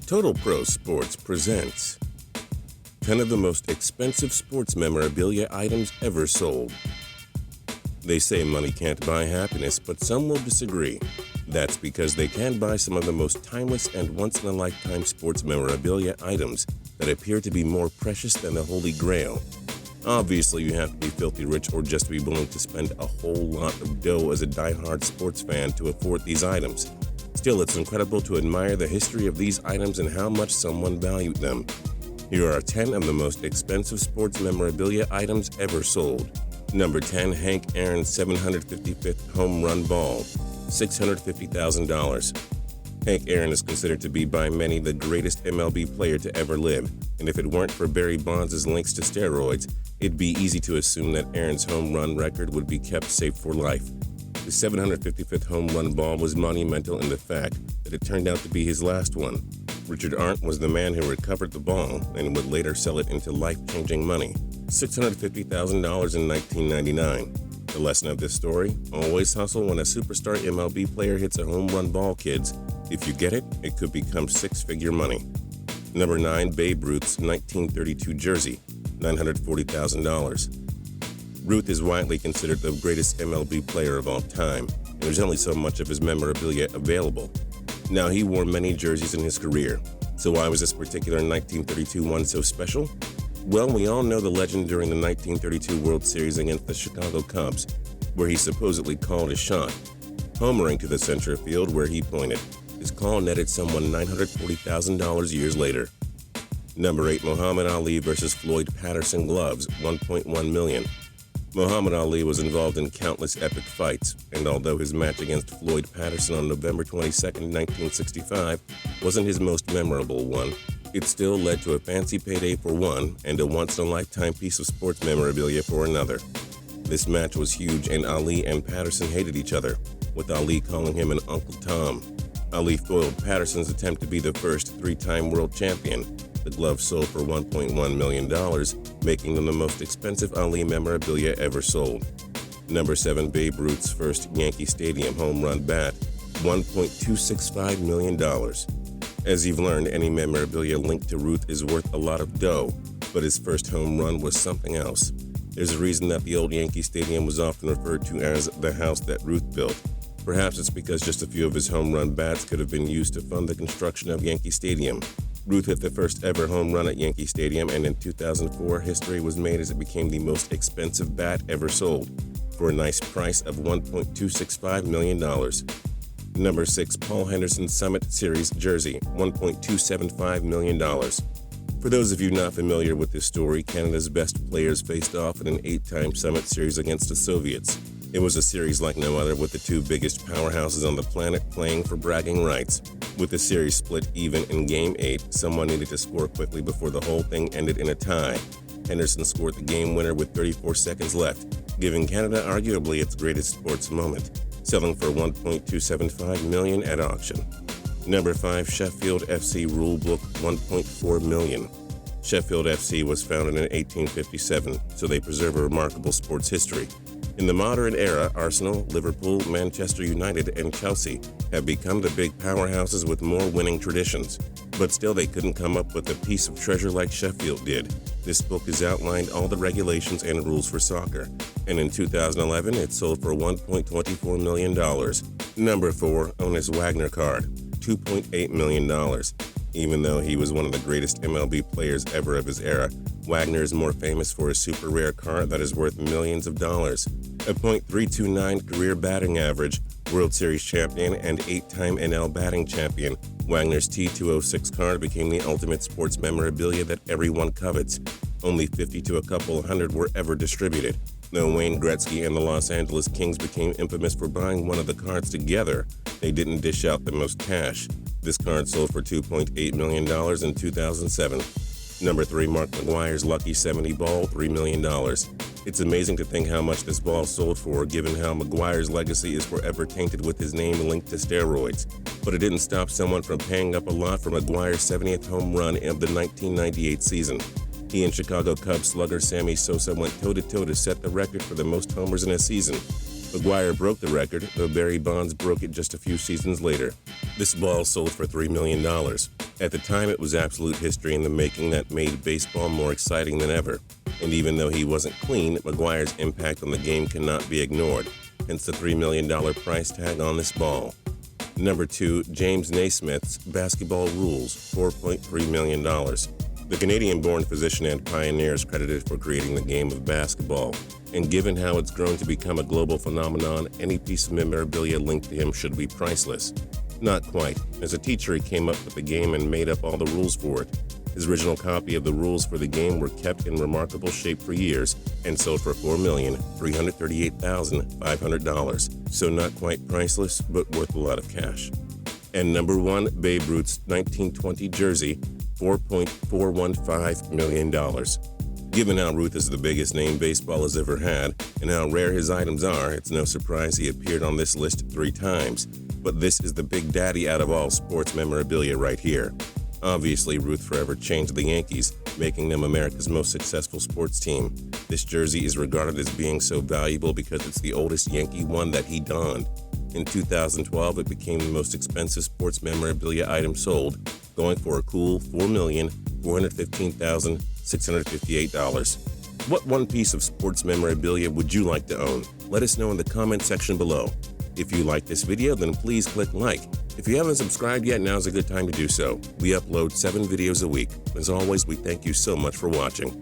Total Pro Sports presents 10 of the most expensive sports memorabilia items ever sold. They say money can't buy happiness, but some will disagree. That's because they can buy some of the most timeless and once-in-a-lifetime sports memorabilia items that appear to be more precious than the Holy Grail. Obviously, you have to be filthy rich or just be willing to spend a whole lot of dough as a die-hard sports fan to afford these items. Still, it's incredible to admire the history of these items and how much someone valued them. Here are 10 of the most expensive sports memorabilia items ever sold. Number 10, Hank Aaron's 755th home run ball, $650,000. Hank Aaron is considered to be by many the greatest MLB player to ever live, and if it weren't for Barry Bonds' links to steroids, it'd be easy to assume that Aaron's home run record would be kept safe for life. The 755th home run ball was monumental in the fact that it turned out to be his last one. Richard Arndt was the man who recovered the ball and would later sell it into life-changing money, $650,000 in 1999. The lesson of this story: always hustle when a superstar MLB player hits a home run ball, kids. If you get it, it could become six-figure money. Number 9, Babe Ruth's 1932 jersey, $940,000. Ruth is widely considered the greatest MLB player of all time, and there's only so much of his memorabilia available. Now, he wore many jerseys in his career, so why was this particular 1932 one so special? Well, we all know the legend during the 1932 World Series against the Chicago Cubs, where he supposedly called a shot, homering to the center field where he pointed. His call netted someone $940,000 years later. Number 8, Muhammad Ali vs. Floyd Patterson gloves, $1.1 million. Muhammad Ali was involved in countless epic fights, and although his match against Floyd Patterson on November 22, 1965 wasn't his most memorable one, it still led to a fancy payday for one and a once-in-a-lifetime piece of sports memorabilia for another. This match was huge, and Ali and Patterson hated each other, with Ali calling him an Uncle Tom. Ali foiled Patterson's attempt to be the first three-time world champion. The gloves sold for $1.1 million, making them the most expensive Ali memorabilia ever sold. Number 7, Babe Ruth's first Yankee Stadium home run bat, $1.265 million. As you've learned, any memorabilia linked to Ruth is worth a lot of dough, but his first home run was something else. There's a reason that the old Yankee Stadium was often referred to as the house that Ruth built. Perhaps it's because just a few of his home run bats could have been used to fund the construction of Yankee Stadium. Ruth hit the first ever home run at Yankee Stadium, and in 2004, history was made as it became the most expensive bat ever sold, for a nice price of $1.265 million. Number 6, Paul Henderson's Summit Series jersey, $1.275 million. For those of you not familiar with this story, Canada's best players faced off in an 8-time Summit Series against the Soviets. It was a series like no other, with the two biggest powerhouses on the planet playing for bragging rights. With the series split even in Game 8, someone needed to score quickly before the whole thing ended in a tie. Henderson scored the game winner with 34 seconds left, giving Canada arguably its greatest sports moment, selling for $1.275 million at auction. Number 5, Sheffield FC Rulebook, $1.4 million. Sheffield FC was founded in 1857, so they preserve a remarkable sports history. In the modern era, Arsenal, Liverpool, Manchester United, and Chelsea have become the big powerhouses with more winning traditions. But still, they couldn't come up with a piece of treasure like Sheffield did. This book has outlined all the regulations and rules for soccer, and in 2011, it sold for $1.24 million. Number 4, Honus Wagner card, $2.8 million. Even though he was one of the greatest MLB players ever of his era, Wagner is more famous for his super rare card that is worth millions of dollars. A .329 career batting average, World Series champion, and 8-time NL batting champion, Wagner's T206 card became the ultimate sports memorabilia that everyone covets. Only 50 to a couple hundred were ever distributed. Though Wayne Gretzky and the Los Angeles Kings became infamous for buying one of the cards together, they didn't dish out the most cash. This card sold for $2.8 million in 2007. Number 3, Mark McGwire's Lucky 70 ball, $3 million. It's amazing to think how much this ball sold for, given how McGwire's legacy is forever tainted with his name linked to steroids. But it didn't stop someone from paying up a lot for McGwire's 70th home run of the 1998 season. He and Chicago Cubs slugger Sammy Sosa went toe-to-toe to set the record for the most homers in a season. McGwire broke the record, though Barry Bonds broke it just a few seasons later. This ball sold for $3 million. At the time, it was absolute history in the making that made baseball more exciting than ever. And even though he wasn't clean, McGwire's impact on the game cannot be ignored, hence the $3 million price tag on this ball. Number 2, James Naismith's Basketball Rules, $4.3 million. The Canadian-born physician and pioneer is credited for creating the game of basketball, and given how it's grown to become a global phenomenon, any piece of memorabilia linked to him should be priceless. Not quite. As a teacher, he came up with the game and made up all the rules for it. His original copy of the rules for the game were kept in remarkable shape for years and sold for $4,338,500. So not quite priceless, but worth a lot of cash. And number 1, Babe Ruth's 1920 jersey, $4.415 million. Given how Ruth is the biggest name baseball has ever had, and how rare his items are, it's no surprise he appeared on this list 3 times. But this is the big daddy out of all sports memorabilia right here. Obviously, Ruth forever changed the Yankees, making them America's most successful sports team. This jersey is regarded as being so valuable because it's the oldest Yankee one that he donned. In 2012, it became the most expensive sports memorabilia item sold, going for a cool $4,415,658. What one piece of sports memorabilia would you like to own? Let us know in the comment section below. If you like this video, then please click like. If you haven't subscribed yet, now's a good time to do so. We upload 7 videos a week. As always, we thank you so much for watching.